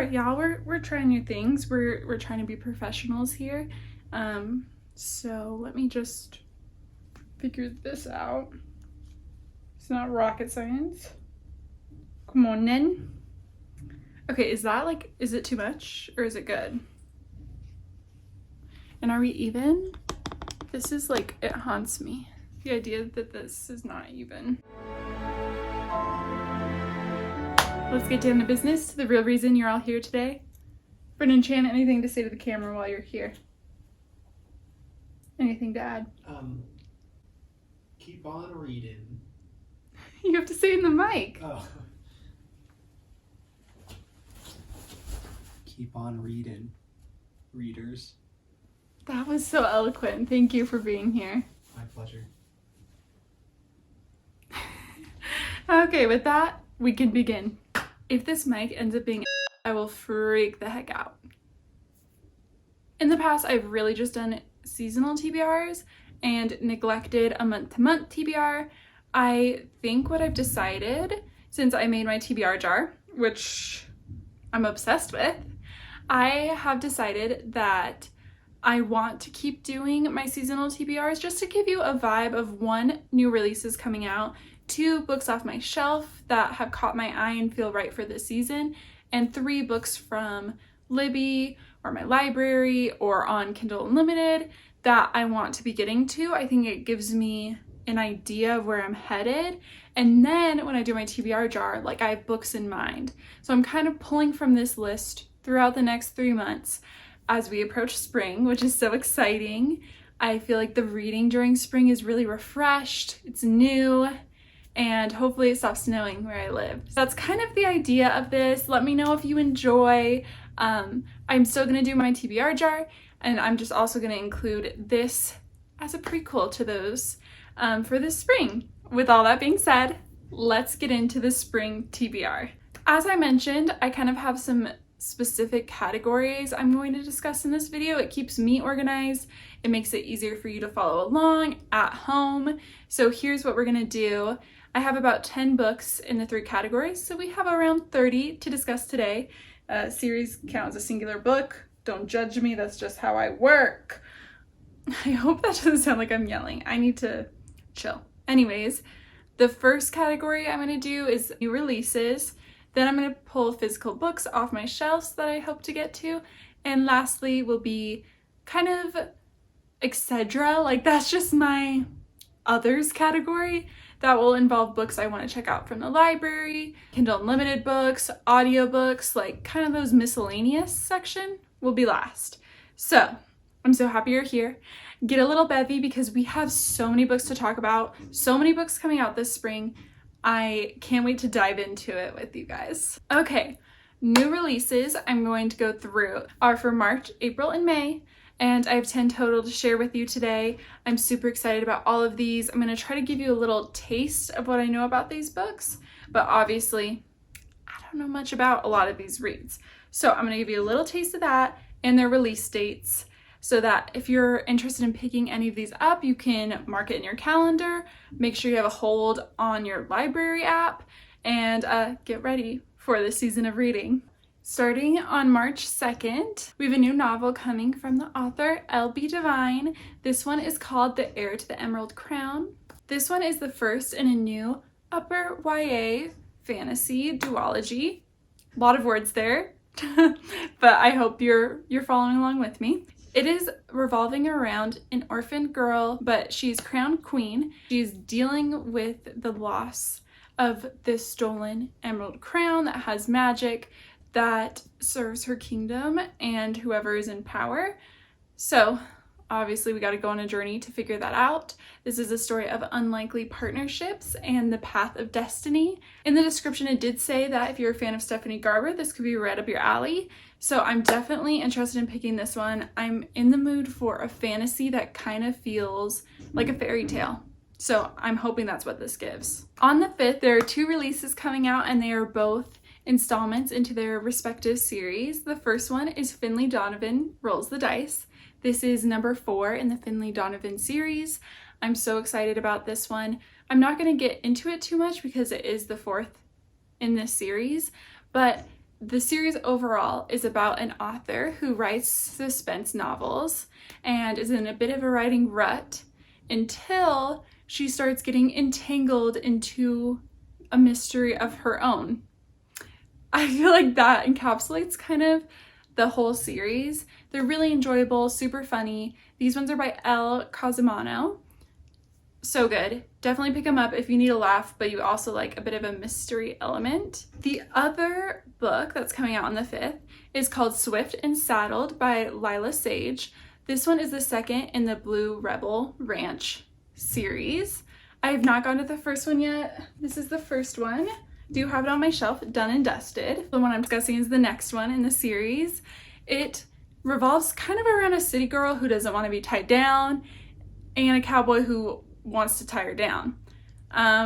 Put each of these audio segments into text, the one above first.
right, y'all, we're trying new things. We're trying to be professionals here. So let me just figure this out. It's not rocket science. Come on, then. Okay, is it too much or is it good? And are we even? This is like, it haunts me. The idea that this is not even. Let's get down to business. The real reason you're all here today. Brendan Chan, anything to say to the camera while you're here? Anything to add? Keep on reading. You have to say in the mic. Oh. Keep on reading, readers. That was so eloquent. Thank you for being here. My pleasure. Okay, with that, we can begin. If this mic ends up being I will freak the heck out. In the past, I've really just done seasonal TBRs and neglected a month-to-month TBR. I think what I've decided, since I made my TBR jar, which I'm obsessed with, I have decided that I want to keep doing my seasonal TBRs just to give you a vibe of 1, new releases coming out, 2, books off my shelf that have caught my eye and feel right for this season, and 3, books from Libby or my library or on Kindle Unlimited that I want to be getting to. I think it gives me an idea of where I'm headed. And then when I do my TBR jar, like, I have books in mind. So I'm kind of pulling from this list throughout the next 3 months as we approach spring, which is so exciting. I feel like the reading during spring is really refreshed. It's new. And hopefully it stops snowing where I live. So that's kind of the idea of this. Let me know if you enjoy. I'm still gonna do my TBR jar, and I'm just also gonna include this as a prequel to those for this spring. With all that being said, let's get into the spring TBR. As I mentioned, I kind of have some specific categories I'm going to discuss in this video. It keeps me organized. It makes it easier for you to follow along at home. So here's what we're gonna do. I have about 10 books in the 3 categories, so we have around 30 to discuss today. Series count as a singular book. Don't judge me, that's just how I work. I hope that doesn't sound like I'm yelling. I need to chill. Anyways, the first category I'm gonna do is new releases. Then I'm gonna pull physical books off my shelves that I hope to get to. And lastly will be kind of etc. Like, that's just my others category. That will involve books I want to check out from the library, Kindle Unlimited books, audiobooks, like kind of those miscellaneous section will be last. So I'm so happy you're here. Get a little bevy because we have so many books to talk about, so many books coming out this spring. I can't wait to dive into it with you guys. Okay, new releases I'm going to go through are for March, April, and May. And I have 10 total to share with you today. I'm super excited about all of these. I'm gonna try to give you a little taste of what I know about these books, but obviously I don't know much about a lot of these reads. So I'm gonna give you a little taste of that and their release dates so that if you're interested in picking any of these up, you can mark it in your calendar, make sure you have a hold on your library app, and get ready for the season of reading. Starting on March 2nd, we have a new novel coming from the author Elle Devine. This one is called The Heir to the Emerald Crown. This one is the first in a new upper YA fantasy duology. A lot of words there, but I hope you're following along with me. It is revolving around an orphan girl, but she's crowned queen. She's dealing with the loss of this stolen emerald crown that has magic that serves her kingdom and whoever is in power. So obviously we got to go on a journey to figure that out. This is a story of unlikely partnerships and the path of destiny. In the description it did say that if you're a fan of Stephanie Garber, this could be right up your alley. So I'm definitely interested in picking this one. I'm in the mood for a fantasy that kind of feels like a fairy tale. So I'm hoping that's what this gives. On the 5th, there are 2 releases coming out, and they are both installments into their respective series. The first one is Finlay Donovan Rolls the Dice. This is number 4 in the Finlay Donovan series. I'm so excited about this one. I'm not going to get into it too much because it is the 4th in this series, but The series overall is about an author who writes suspense novels and is in a bit of a writing rut until she starts getting entangled into a mystery of her own. I feel like that encapsulates kind of the whole series. They're really enjoyable, super funny. These ones are by Elle Cosimano. So good. Definitely pick them up if you need a laugh, but you also like a bit of a mystery element. The other book that's coming out on the 5th is called Swift and Saddled by Lyla Sage. This one is the second in the Blue Rebel Ranch series. I have not gone to the first one yet. This is the first one. Do have it on my shelf, done and dusted. The one I'm discussing is the next one in the series. It revolves kind of around a city girl who doesn't want to be tied down and a cowboy who wants to tie her down.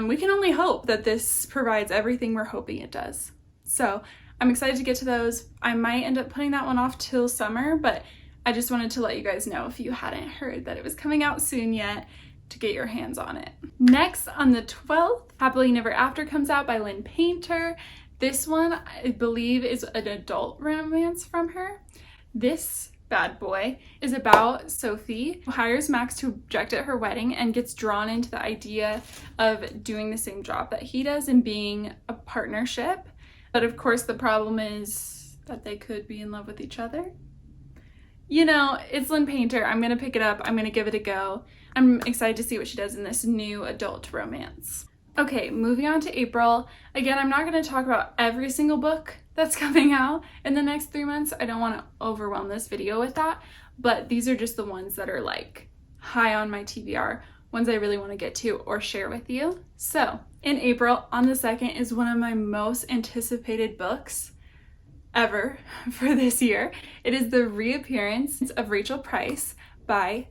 We can only hope that this provides everything we're hoping it does. So I'm excited to get to those. I might end up putting that one off till summer, but I just wanted to let you guys know if you hadn't heard that it was coming out soon yet, to get your hands on it. Next, on the 12th, Happily Never After comes out by Lynn Painter. This one, I believe, is an adult romance from her. This bad boy is about Sophie, who hires Max to object at her wedding and gets drawn into the idea of doing the same job that he does and being a partnership. But of course, the problem is that they could be in love with each other. You know, it's Lynn Painter. I'm gonna pick it up. I'm gonna give it a go. I'm excited to see what she does in this new adult romance. Okay, moving on to April. Again, I'm not going to talk about every single book that's coming out in the next 3 months. I don't want to overwhelm this video with that, but these are just the ones that are like high on my TBR, ones I really want to get to or share with you. So, in April, on the 2nd, is one of my most anticipated books ever for this year. It is The Reappearance of Rachel Price by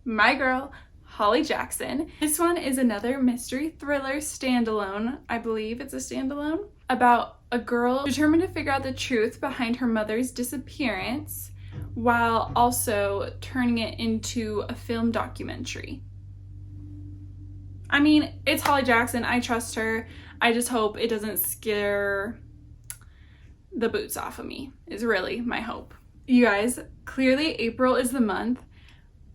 my girl, Holly Jackson. This one is another mystery thriller standalone. I believe it's a standalone about a girl determined to figure out the truth behind her mother's disappearance while also turning it into a film documentary. I mean, it's Holly Jackson. I trust her. I just hope it doesn't scare the boots off of me, is really my hope. You guys, clearly April is the month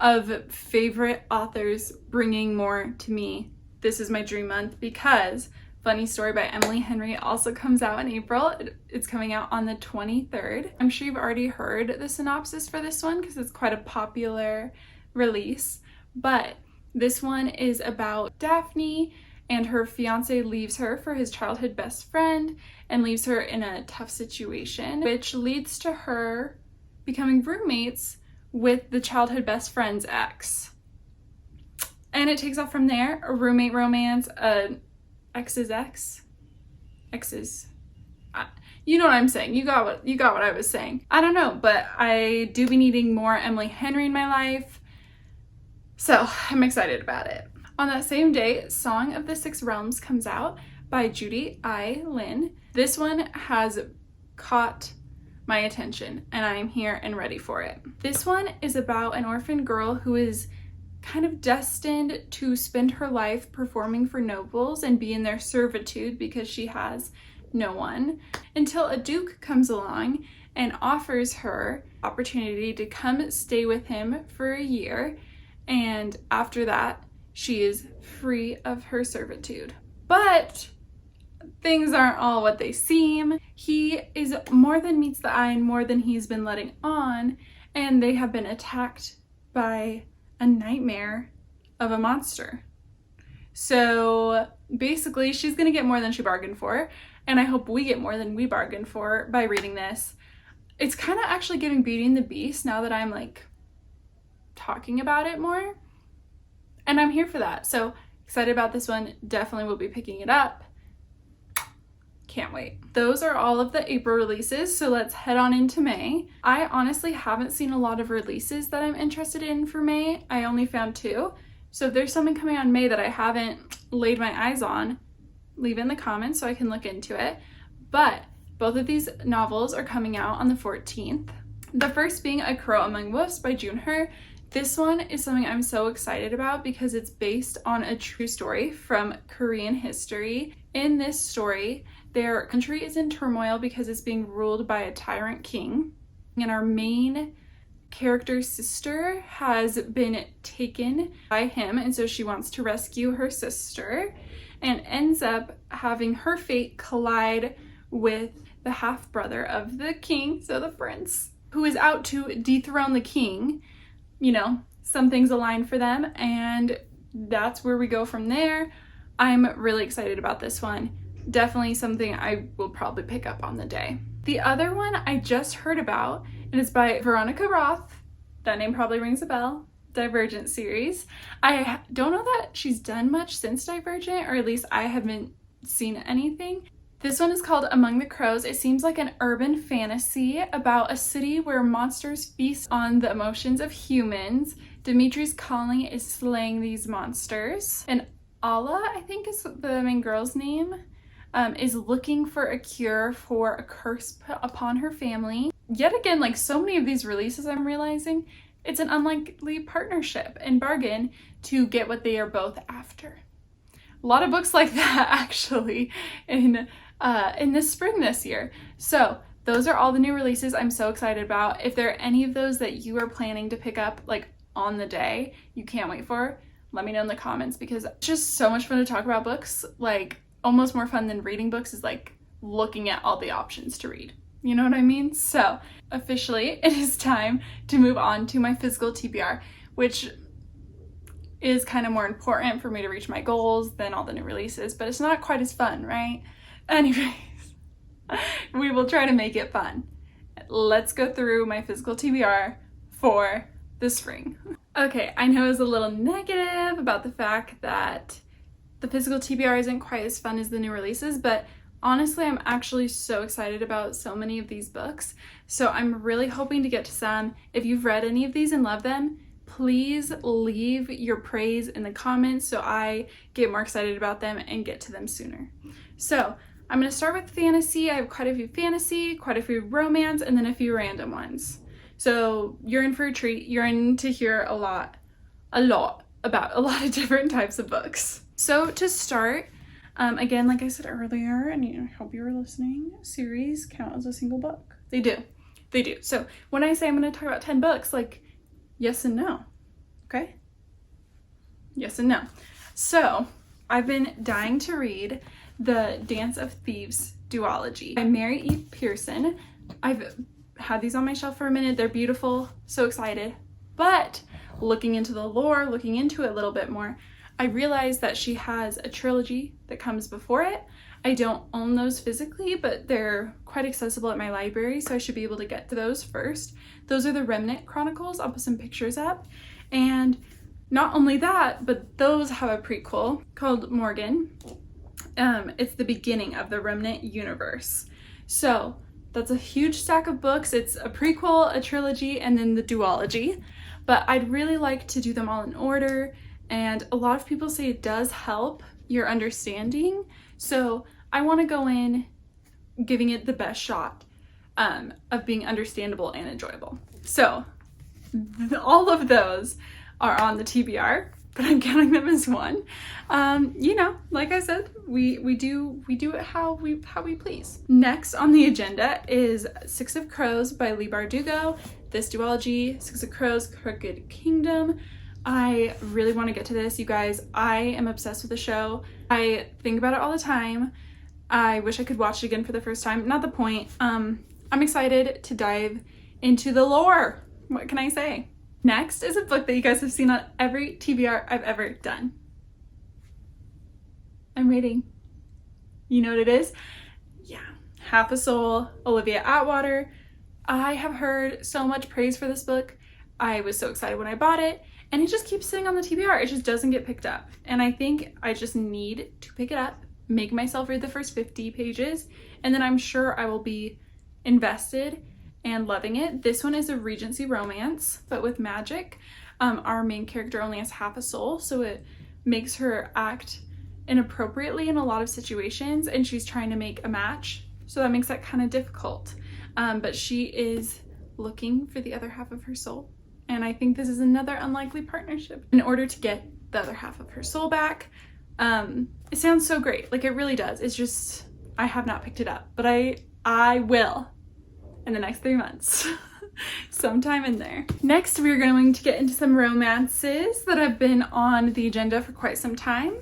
of favorite authors bringing more to me. This is my dream month because Funny Story by Emily Henry also comes out in April. It's coming out on the 23rd. I'm sure you've already heard the synopsis for this one because it's quite a popular release, but this one is about Daphne and her fiance leaves her for his childhood best friend and leaves her in a tough situation, which leads to her becoming roommates with the childhood best friend's ex. And it takes off from there, a roommate romance, ex's ex. You know what I'm saying. You got what I was saying. I don't know, but I do be needing more Emily Henry in my life. So I'm excited about it. On that same day, Song of the Six Realms comes out by Judy, Lynn. This one has caught my attention and I am here and ready for it. This one is about an orphan girl who is kind of destined to spend her life performing for nobles and be in their servitude because she has no one, until a duke comes along and offers her opportunity to come stay with him for a year, and after that she is free of her servitude. But things aren't all what they seem. He is more than meets the eye and more than he's been letting on, and they have been attacked by a nightmare of a monster. So basically she's gonna get more than she bargained for, and I hope we get more than we bargained for by reading this. It's kind of actually giving Beauty and the Beast now that I'm like talking about it more, and I'm here for that. So excited about this one. Definitely will be picking it up. Can't wait. Those are all of the April releases, so let's head on into May. I honestly haven't seen a lot of releases that I'm interested in for May. I only found 2. So if there's something coming out in May that I haven't laid my eyes on, leave it in the comments so I can look into it. But both of these novels are coming out on the 14th. The first being A Crow Among Wolves by June Heir. This one is something I'm so excited about because it's based on a true story from Korean history. In this story, Their country is in turmoil because it's being ruled by a tyrant king. And our main character's sister has been taken by him, and so she wants to rescue her sister and ends up having her fate collide with the half-brother of the king, so the prince, who is out to dethrone the king. You know, some things align for them, and that's where we go from there. I'm really excited about this one. Definitely something I will probably pick up on the day. The other one I just heard about, and it's by Veronica Roth. That name probably rings a bell. Divergent series. I don't know that she's done much since Divergent, or at least I haven't seen anything. This one is called Among the Crows. It seems like an urban fantasy about a city where monsters feast on the emotions of humans. Dimitri's calling is slaying these monsters. And Elle, I think is the main girl's name, is looking for a cure for a curse put upon her family. Yet again, like so many of these releases, I'm realizing it's an unlikely partnership and bargain to get what they are both after. A lot of books like that actually in this spring this year. So those are all the new releases I'm so excited about. If there are any of those that you are planning to pick up like on the day you can't wait for, let me know in the comments, because it's just so much fun to talk about books. Like almost more fun than reading books is like looking at all the options to read. You know what I mean? So officially it is time to move on to my physical TBR, which is kind of more important for me to reach my goals than all the new releases, but it's not quite as fun, right? Anyways, we will try to make it fun. Let's go through my physical TBR for the spring. Okay, I know I was a little negative about the fact that the physical TBR isn't quite as fun as the new releases, but honestly, I'm actually so excited about so many of these books. So I'm really hoping to get to some. If you've read any of these and love them, please leave your praise in the comments so I get more excited about them and get to them sooner. So I'm going to start with fantasy. I have quite a few fantasy, quite a few romance, and then a few random ones. So you're in for a treat. You're in to hear a lot about a lot of different types of books. So to start, again, like I said earlier, and I hope you were listening, series count as a single book. They do. So when I say I'm going to talk about 10 books, like yes and no, okay? Yes and no. So I've been dying to read The Dance of Thieves duology by Mary E. Pearson. I've had these on my shelf for a minute. They're beautiful. So excited. But looking into the lore, looking into it a little bit more, I realized that she has a trilogy that comes before it. I don't own those physically, but they're quite accessible at my library, so I should be able to get to those first. Those are the Remnant Chronicles. I'll put some pictures up. And not only that, but those have a prequel called Morgan. It's the beginning of the Remnant universe. So that's a huge stack of books. It's a prequel, a trilogy, and then the duology. But I'd really like to do them all in order. And a lot of people say it does help your understanding. So I want to go in giving it the best shot of being understandable and enjoyable. So all of those are on the TBR, but I'm counting them as one. Like I said, we do it how we please. Next on the agenda is Six of Crows by Leigh Bardugo. This duology, Six of Crows, Crooked Kingdom. I really want to get to this, you guys. I am obsessed with the show. I think about it all the time. I wish I could watch it again for the first time. Not the point. I'm excited to dive into the lore. What can I say? Next is a book that you guys have seen on every TBR I've ever done. I'm waiting. You know what it is? Yeah. Half a Soul, Olivia Atwater. I have heard so much praise for this book. I was so excited when I bought it, and it just keeps sitting on the TBR. It just doesn't get picked up. And I think I just need to pick it up, make myself read the first 50 pages, and then I'm sure I will be invested and loving it. This one is a Regency romance, but with magic. Our main character only has half a soul, so it makes her act inappropriately in a lot of situations, and she's trying to make a match, so that makes that kind of difficult. But she is looking for the other half of her soul, and I think this is another unlikely partnership in order to get the other half of her soul back. It sounds so great, like it really does. It's just I have not picked it up, but I will in the next 3 months. Sometime in there. Next, we're going to get into some romances that have been on the agenda for quite some time.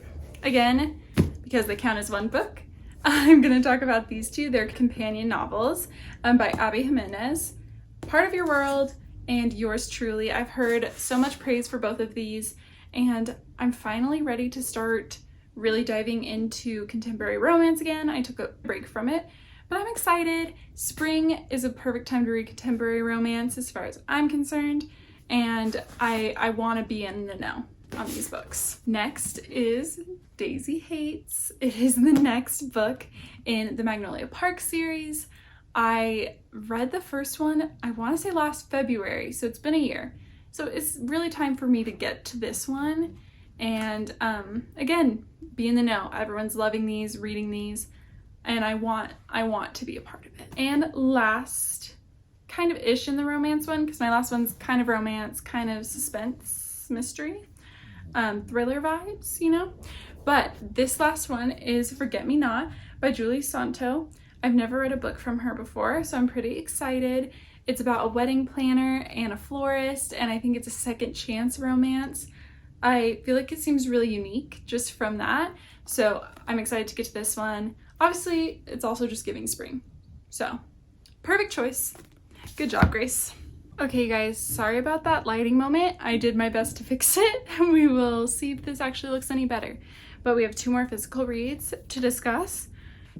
Again, because they count as one book, I'm going to talk about these two. They're companion novels by Abby Jimenez, Part of Your World and Yours Truly. I've heard so much praise for both of these, and I'm finally ready to start really diving into contemporary romance again. I took a break from it, but I'm excited. Spring is a perfect time to read contemporary romance as far as I'm concerned, and I want to be in the know on these books. Next is Daisy Hates. It is the next book in the Magnolia Park series. I read the first one, I want to say last February, so it's been a year. So it's really time for me to get to this one and again, be in the know. Everyone's loving these, reading these, and I want to be a part of it. And last, kind of ish in the romance one, because my last one's kind of romance, kind of suspense, mystery, thriller vibes, you know? But this last one is Forget Me Not by Julie Santo. I've never read a book from her before, so I'm pretty excited. It's about a wedding planner and a florist, and I think it's a second chance romance. I feel like it seems really unique just from that, so I'm excited to get to this one. Obviously, it's also just giving spring, so perfect choice. Good job, Grace. Okay, guys, sorry about that lighting moment. I did my best to fix it, and we will see if this actually looks any better. But we have 2 more physical reads to discuss.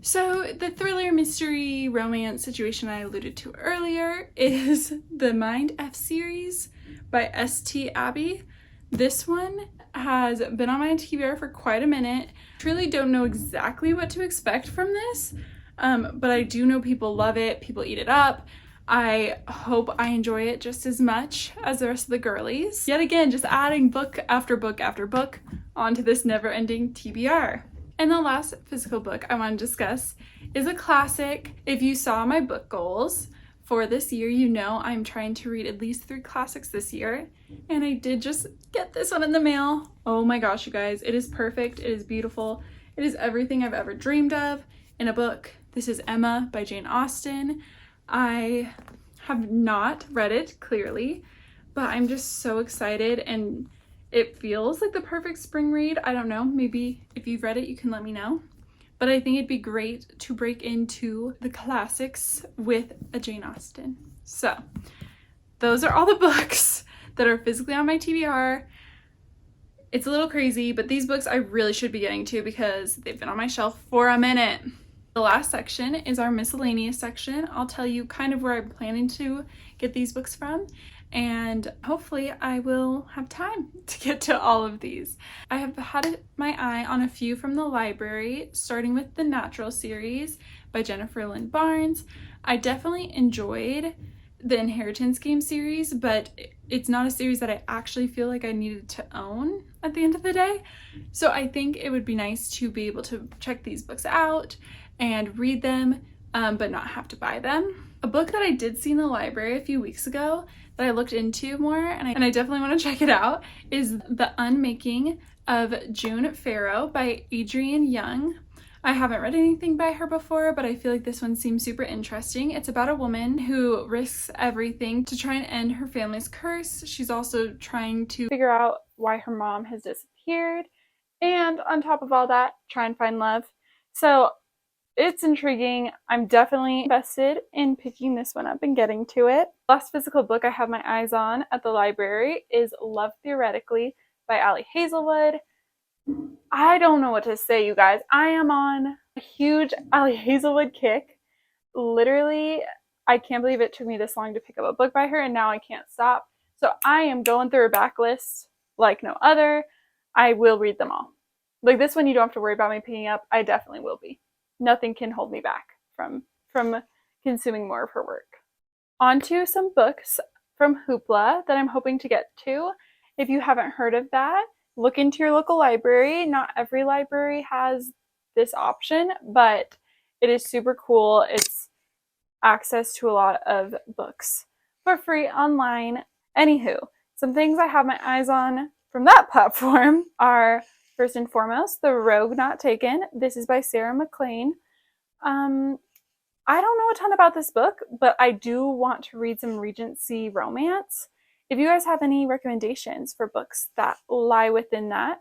So the thriller, mystery, romance situation I alluded to earlier is the Mind F series by St. Abby. This one has been on my TBR for quite a minute. Truly don't know exactly what to expect from this, but I do know people love it, people eat it up. I hope I enjoy it just as much as the rest of the girlies. Yet again, just adding book after book after book onto this never-ending TBR. And the last physical book I want to discuss is a classic. If you saw my book goals for this year, you know I'm trying to read at least 3 classics this year. And I did just get this one in the mail. Oh my gosh, you guys. It is perfect. It is beautiful. It is everything I've ever dreamed of in a book. This is Emma by Jane Austen. I have not read it, clearly, but I'm just so excited, and it feels like the perfect spring read. I don't know, maybe if you've read it, you can let me know. But I think it'd be great to break into the classics with a Jane Austen. So, those are all the books that are physically on my TBR. It's a little crazy, but these books I really should be getting to because they've been on my shelf for a minute. The last section is our miscellaneous section. I'll tell you kind of where I'm planning to get these books from, and hopefully I will have time to get to all of these. I have had my eye on a few from the library, starting with the Natural series by Jennifer Lynn Barnes. I definitely enjoyed the Inheritance Game series, but it's not a series that I actually feel like I needed to own at the end of the day. So I think it would be nice to be able to check these books out and read them, but not have to buy them. A book that I did see in the library a few weeks ago that I looked into more, and I definitely want to check it out, is The Unmaking of June Farrow by Adrienne Young. I haven't read anything by her before, but I feel like this one seems super interesting. It's about a woman who risks everything to try and end her family's curse. She's also trying to figure out why her mom has disappeared, and on top of all that, try and find love. So it's intriguing. I'm definitely invested in picking this one up and getting to it. Last physical book I have my eyes on at the library is Love Theoretically by Ali Hazelwood. I don't know what to say, you guys. I am on a huge Ali Hazelwood kick. Literally, I can't believe it took me this long to pick up a book by her, and now I can't stop. So I am going through her backlist like no other. I will read them all. Like this one, you don't have to worry about me picking up. I definitely will be. Nothing can hold me back from consuming more of her work. On to some books from Hoopla that I'm hoping to get to. If you haven't heard of that, look into your local library. Not every library has this option, but it is super cool. It's access to a lot of books for free online. Anywho, some things I have my eyes on from that platform are, first and foremost, The Rogue Not Taken. This is by Sarah MacLean. I don't know a ton about this book, but I do want to read some Regency romance. If you guys have any recommendations for books that lie within that,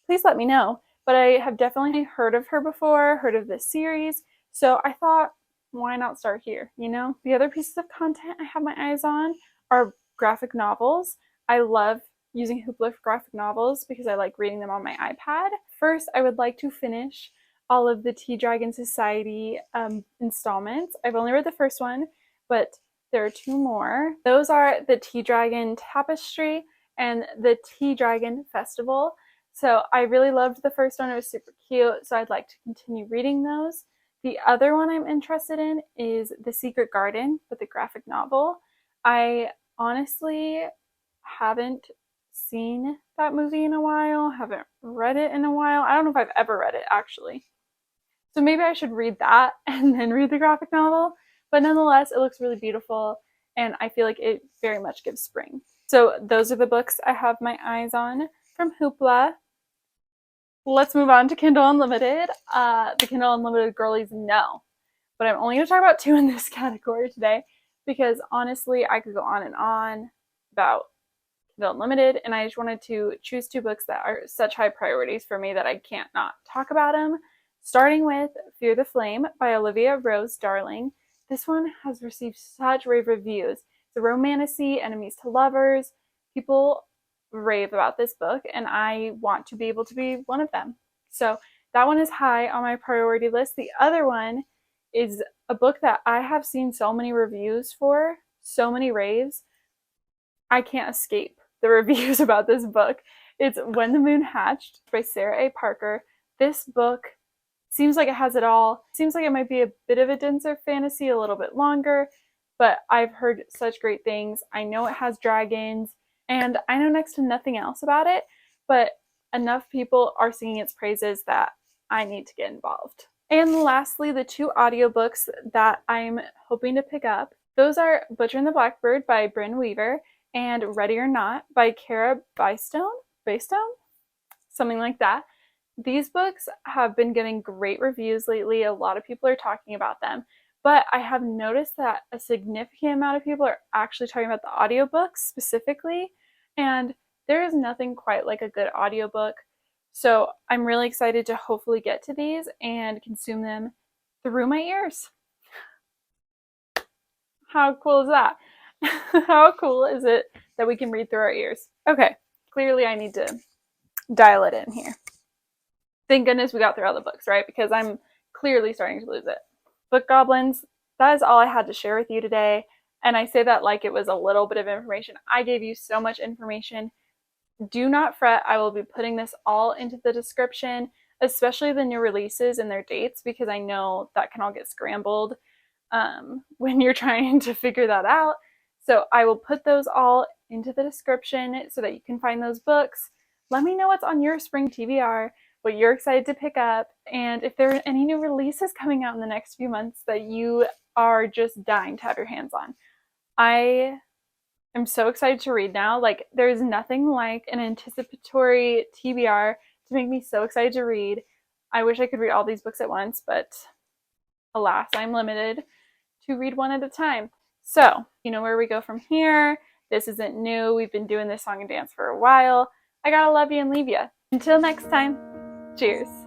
please let me know. But I have definitely heard of her before, heard of this series, so I thought, why not start here, you know? The other pieces of content I have my eyes on are graphic novels. I love using Hoopla for graphic novels because I like reading them on my iPad. First, I would like to finish all of the Tea Dragon Society installments. I've only read the first one, but there are two more. Those are the Tea Dragon Tapestry and the Tea Dragon Festival. So I really loved the first one. It was super cute, so I'd like to continue reading those. The other one I'm interested in is The Secret Garden, with the graphic novel. I honestly haven't seen that movie in a while, haven't read it in a while. I don't know if I've ever read it, actually. So maybe I should read that and then read the graphic novel. But nonetheless, it looks really beautiful, and I feel like it very much gives spring. So those are the books I have my eyes on from Hoopla. Let's move on to Kindle Unlimited. The Kindle Unlimited girlies know, but I'm only going to talk about two in this category today because honestly, I could go on and on about Kindle Unlimited, and I just wanted to choose two books that are such high priorities for me that I can't not talk about them. Starting with Fear the Flame by Olivia Rose Darling. This one has received such rave reviews. It's a romantasy, enemies to lovers. People rave about this book, and I want to be able to be one of them. So that one is high on my priority list. The other one is a book that I have seen so many reviews for, so many raves. I can't escape the reviews about this book. It's When the Moon Hatched by Sarah A. Parker. This book seems like it has it all. Seems like it might be a bit of a denser fantasy, a little bit longer, but I've heard such great things. I know it has dragons, and I know next to nothing else about it, but enough people are singing its praises that I need to get involved. And lastly, the two audiobooks that I'm hoping to pick up, those are Butcher and the Blackbird by Bryn Weaver and Ready or Not by Kara Baystone? Something like that. These books have been getting great reviews lately. A lot of people are talking about them, but I have noticed that a significant amount of people are actually talking about the audiobooks specifically, and there is nothing quite like a good audiobook. So I'm really excited to hopefully get to these and consume them through my ears. How cool is that? How cool is it that we can read through our ears? Okay, clearly I need to dial it in here. Thank goodness we got through all the books, right? Because I'm clearly starting to lose it. Book Goblins, that is all I had to share with you today. And I say that like it was a little bit of information. I gave you so much information. Do not fret. I will be putting this all into the description, especially the new releases and their dates, because I know that can all get scrambled when you're trying to figure that out. So I will put those all into the description so that you can find those books. Let me know what's on your spring TBR, what you're excited to pick up, and if there are any new releases coming out in the next few months that you are just dying to have your hands on. I am so excited to read now. Like, there's nothing like an anticipatory TBR to make me so excited to read. I wish I could read all these books at once, but alas, I'm limited to read one at a time. So, you know where we go from here. This isn't new. We've been doing this song and dance for a while. I gotta love you and leave you. Until next time, cheers.